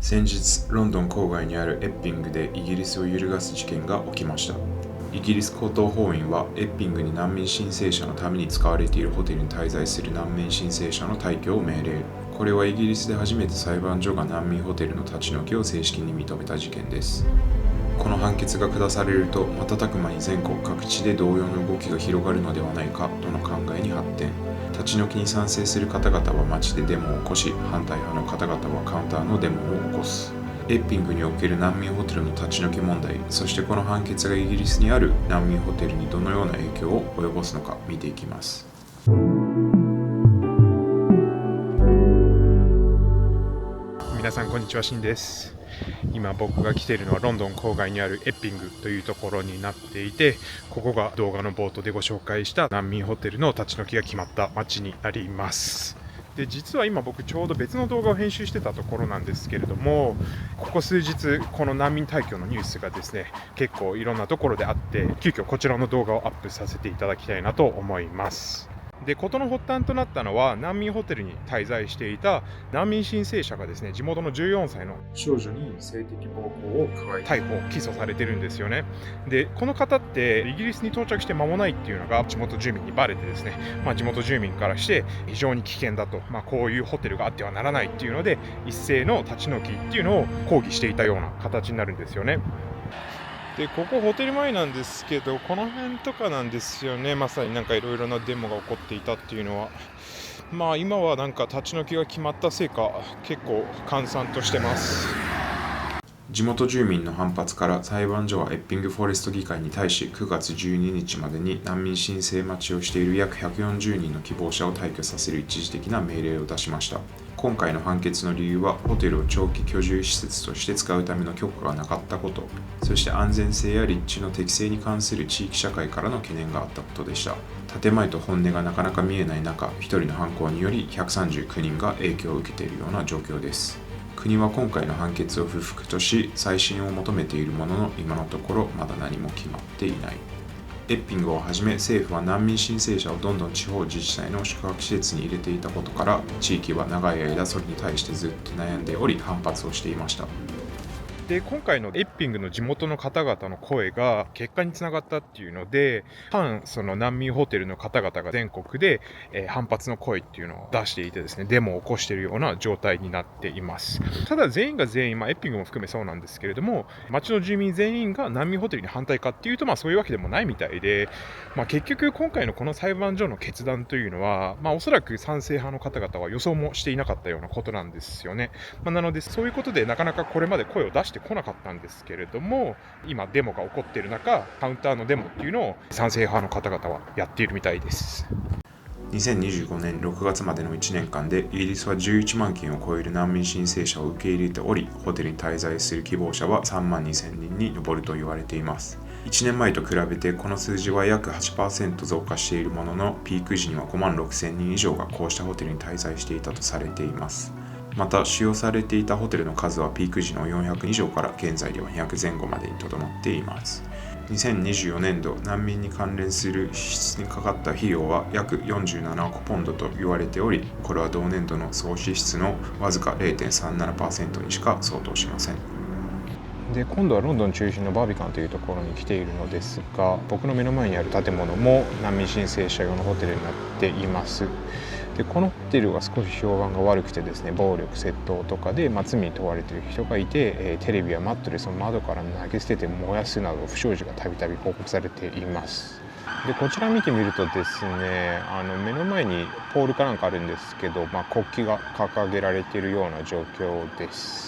先日、ロンドン郊外にあるエッピングでイギリスを揺るがす事件が起きました。イギリス高等法院はエッピングに難民申請者のために使われているホテルに滞在する難民申請者の退去を命令。これはイギリスで初めて裁判所が難民ホテルの立ち退きを正式に認めた事件です。この判決が下されると、瞬く間に全国各地で同様の動きが広がるのではないかとの考えに発展。立ち退きに賛成する方々は街でデモを起こし、反対派の方々はカウンターのデモを起こす。エッピングにおける難民ホテルの立ち退き問題、そしてこの判決がイギリスにある難民ホテルにどのような影響を及ぼすのか見ていきます。皆さんこんにちは、シンです。今僕が来ているのはロンドン郊外にあるエッピングというところになっていて、ここが動画の冒頭でご紹介した難民ホテルの立ち退きが決まった街になります。で、実は今僕ちょうど別の動画を編集してたところなんですけれども、ここ数日この難民退去のニュースがですね、結構いろんなところであって、急遽こちらの動画をアップさせていただきたいなと思います。で、事の発端となったのは、難民ホテルに滞在していた難民申請者がですね、地元の14歳の少女に性的暴行を加え逮捕・起訴されてるんですよね。で、この方ってイギリスに到着して間もないっていうのが地元住民にバレてですね、地元住民からして非常に危険だと、こういうホテルがあってはならないっていうので、一斉の立ち退きっていうのを抗議していたような形になるんですよね。で、ここホテル前なんですけど、この辺とかなんですよね。まさにいろいろなデモが起こっていたっていうのは、今は立ち退きが決まったせいか、結構閑散としてます。地元住民の反発から裁判所はエッピングフォレスト議会に対し9月12日までに難民申請待ちをしている約140人の希望者を退去させる一時的な命令を出しました。今回の判決の理由は、ホテルを長期居住施設として使うための許可がなかったこと、そして安全性や立地の適正に関する地域社会からの懸念があったことでした。建前と本音がなかなか見えない中、一人の犯行により139人が影響を受けているような状況です。国は今回の判決を不服とし、再審を求めているものの、今のところまだ何も決まっていない。エッピングをはじめ政府は難民申請者をどんどん地方自治体の宿泊施設に入れていたことから、地域は長い間それに対してずっと悩んでおり、反発をしていました。で、今回のエッピングの地元の方々の声が結果につながったっていうので、その難民ホテルの方々が全国で、反発の声っていうのを出していてですね、デモを起こしているような状態になっています。ただ全員が全員、エッピングも含めそうなんですけれども、町の住民全員が難民ホテルに反対かっていうと、そういうわけでもないみたいで、結局今回のこの裁判所の決断というのは、おそらく賛成派の方々は予想もしていなかったようなことなんですよね。なのでそういうことでなかなかこれまで声を出してこなかったんですけれども、今デモが起こっている中、カウンターのデモっていうのを賛成派の方々はやっているみたいです。2025年6月までの1年間でイギリスは11万件を超える難民申請者を受け入れており、ホテルに滞在する希望者は3万2000人に上ると言われています。1年前と比べてこの数字は約 8% 増加しているものの、ピーク時には5万6000人以上がこうしたホテルに滞在していたとされています。また使用されていたホテルの数はピーク時の400以上から現在では200前後までにとどまっています。2024年度、難民に関連する支出にかかった費用は約47億ポンドと言われており、これは同年度の総支出のわずか 0.37% にしか相当しません。で、今度はロンドン中心のバービカンというところに来ているのですが、僕の目の前にある建物も難民申請者用のホテルになっています。で、このホテルは少し評判が悪くてですね、暴力窃盗とかで罪に問われている人がいて、テレビやマットレスを窓から投げ捨てて燃やすなど不祥事がたびたび報告されています。で、こちら見てみるとですね、目の前にポールかなんかあるんですけど、国旗が掲げられているような状況です。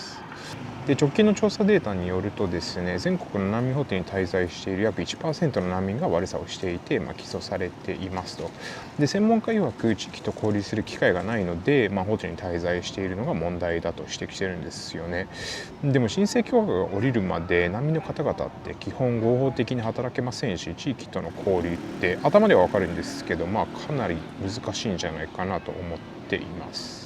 で、直近の調査データによるとですね、全国の難民ホテルに滞在している約 1% の難民が悪さをしていて、起訴されていますと。で、専門家曰く地域と交流する機会がないので、ホテルに滞在しているのが問題だと指摘してるんですよね。でも申請許可が下りるまで難民の方々って基本合法的に働けませんし、地域との交流って頭では分かるんですけど、かなり難しいんじゃないかなと思っています。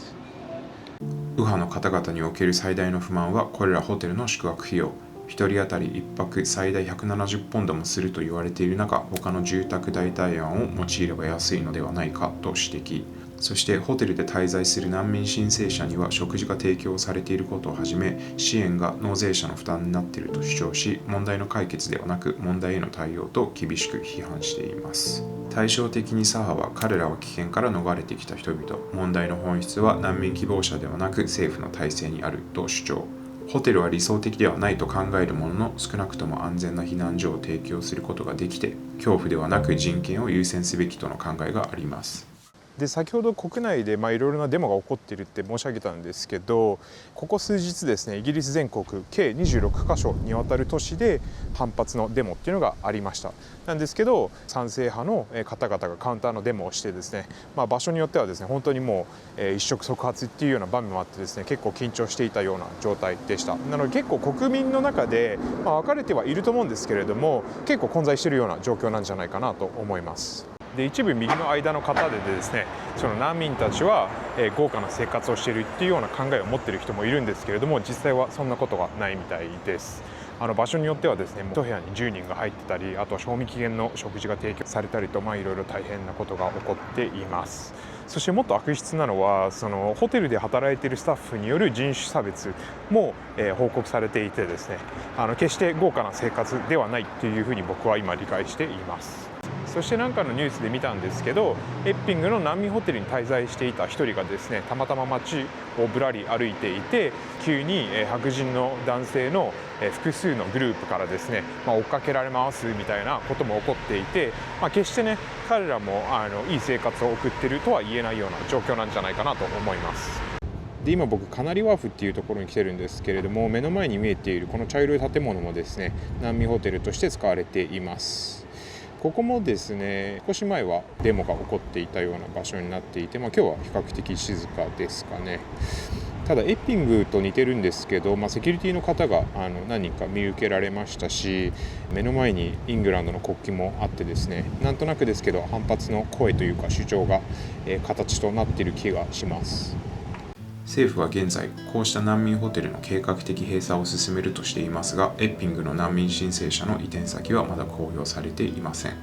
右派の方々における最大の不満は、これらホテルの宿泊費用、1人当たり1泊最大170ポンドもすると言われている中、他の住宅代替案を用いれば安いのではないかと指摘。そしてホテルで滞在する難民申請者には食事が提供されていることをはじめ、支援が納税者の負担になっていると主張し、問題の解決ではなく問題への対応と厳しく批判しています。対照的に左派は、彼らは危険から逃れてきた人々、問題の本質は難民希望者ではなく政府の体制にあると主張。ホテルは理想的ではないと考えるものの、少なくとも安全な避難所を提供することができて、恐怖ではなく人権を優先すべきとの考えがあります。で先ほど国内でいろいろなデモが起こっているって申し上げたんですけど、ここ数日ですね、イギリス全国計26カ所にわたる都市で反発のデモっていうのがありました。なんですけど、賛成派の方々がカウンターのデモをしてですね、場所によってはですね、本当にもう一触即発っていうような場面もあってですね、結構緊張していたような状態でした。なので結構国民の中で、分かれてはいると思うんですけれども、結構混在しているような状況なんじゃないかなと思います。で一部右の間の方でですね、その難民たちは豪華な生活をしているっていうような考えを持っている人もいるんですけれども、実際はそんなことがないみたいです。場所によってはですね、1部屋に10人が入ってたり、あとは賞味期限の食事が提供されたりと、いろいろ大変なことが起こっています。そしてもっと悪質なのは、そのホテルで働いているスタッフによる人種差別も報告されていてですね、決して豪華な生活ではないっていうふうに僕は今理解しています。そして何かのニュースで見たんですけど、エッピングの難民ホテルに滞在していた一人がですね、たまたま街をぶらり歩いていて、急に白人の男性の複数のグループからですね、追っかけられますみたいなことも起こっていて、決してね、彼らもいい生活を送っているとは言えないような状況なんじゃないかなと思います。で今僕カナリワーフっていうところに来てるんですけれども、目の前に見えているこの茶色い建物もですね、難民ホテルとして使われています。ここもですね、少し前はデモが起こっていたような場所になっていて、今日は比較的静かですかね。ただエッピングと似てるんですけど、セキュリティの方が何人か見受けられましたし、目の前にイングランドの国旗もあってですね、なんとなくですけど反発の声というか主張が形となっている気がします。政府は現在、こうした難民ホテルの計画的閉鎖を進めるとしていますが、エッピングの難民申請者の移転先はまだ公表されていません。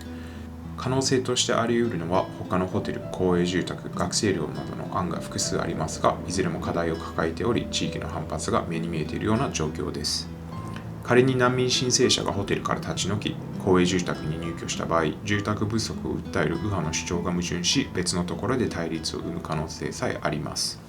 可能性としてあり得るのは、他のホテル、公営住宅、学生寮などの案が複数ありますが、いずれも課題を抱えており、地域の反発が目に見えているような状況です。仮に難民申請者がホテルから立ち退き、公営住宅に入居した場合、住宅不足を訴える右派の主張が矛盾し、別のところで対立を生む可能性さえあります。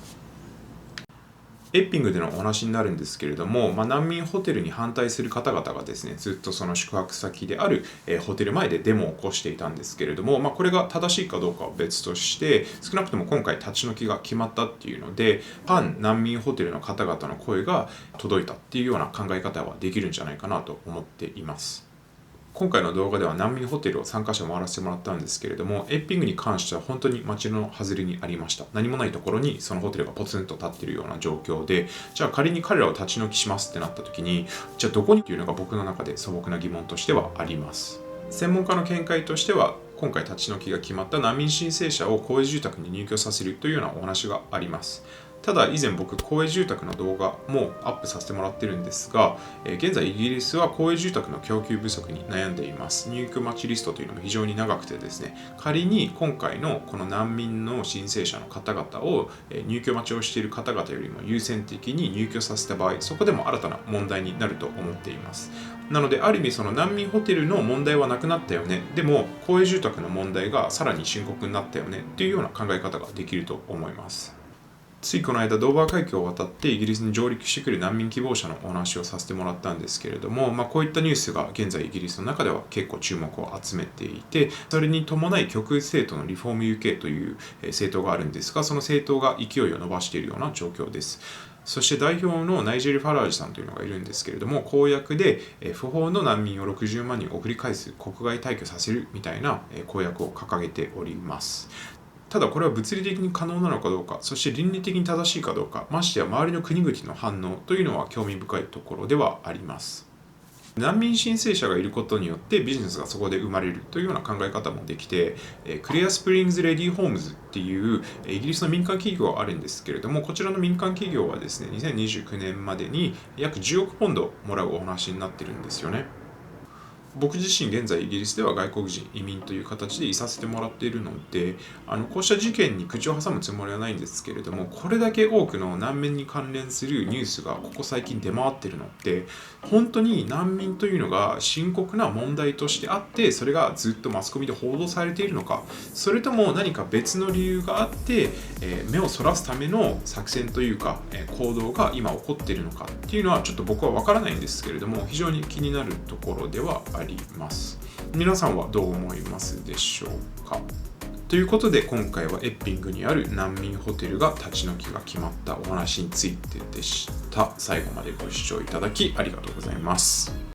エッピングでのお話になるんですけれども、難民ホテルに反対する方々がですね、ずっとその宿泊先である、ホテル前でデモを起こしていたんですけれども、これが正しいかどうかは別として、少なくとも今回立ち退きが決まったっていうので、反難民ホテルの方々の声が届いたっていうような考え方はできるんじゃないかなと思っています。今回の動画では難民ホテルを3カ所回らせてもらったんですけれども、エッピングに関しては本当に街の外れにありました。何もないところにそのホテルがポツンと立っているような状況で、じゃあ仮に彼らを立ち退きしますってなった時に、じゃあどこにっていうのが僕の中で素朴な疑問としてはあります。専門家の見解としては、今回立ち退きが決まった難民申請者を公営住宅に入居させるというようなお話があります。ただ以前僕公営住宅の動画もアップさせてもらってるんですが、現在イギリスは公営住宅の供給不足に悩んでいます。入居待ちリストというのも非常に長くてですね、仮に今回のこの難民の申請者の方々を入居待ちをしている方々よりも優先的に入居させた場合、そこでも新たな問題になると思っています。なのである意味その難民ホテルの問題はなくなったよね、でも公営住宅の問題がさらに深刻になったよねっていうような考え方ができると思います。ついこの間ドーバー海峡を渡ってイギリスに上陸してくる難民希望者のお話をさせてもらったんですけれども、こういったニュースが現在イギリスの中では結構注目を集めていて、それに伴い極右政党のリフォーム UK という政党があるんですが、その政党が勢いを伸ばしているような状況です。そして代表のナイジェル・ファラージさんというのがいるんですけれども、公約で不法の難民を60万人送り返す、国外退去させるみたいな公約を掲げております。ただこれは物理的に可能なのかどうか、そして倫理的に正しいかどうか、ましてや周りの国々の反応というのは興味深いところではあります。難民申請者がいることによってビジネスがそこで生まれるというような考え方もできて、クレアスプリングズ・レディ・ホームズっていうイギリスの民間企業があるんですけれども、こちらの民間企業はですね、2029年までに約10億ポンドもらうお話になってるんですよね。僕自身現在イギリスでは外国人移民という形でいさせてもらっているので、こうした事件に口を挟むつもりはないんですけれども、これだけ多くの難民に関連するニュースがここ最近出回っているのって、本当に難民というのが深刻な問題としてあって、それがずっとマスコミで報道されているのか、それとも何か別の理由があって、目をそらすための作戦というか、行動が今起こっているのかっていうのはちょっと僕は分からないんですけれども、非常に気になるところではあります。皆さんはどう思いますでしょうか。ということで今回はエッピングにある難民ホテルが立ち退きが決まったお話についてでした。最後までご視聴いただきありがとうございます。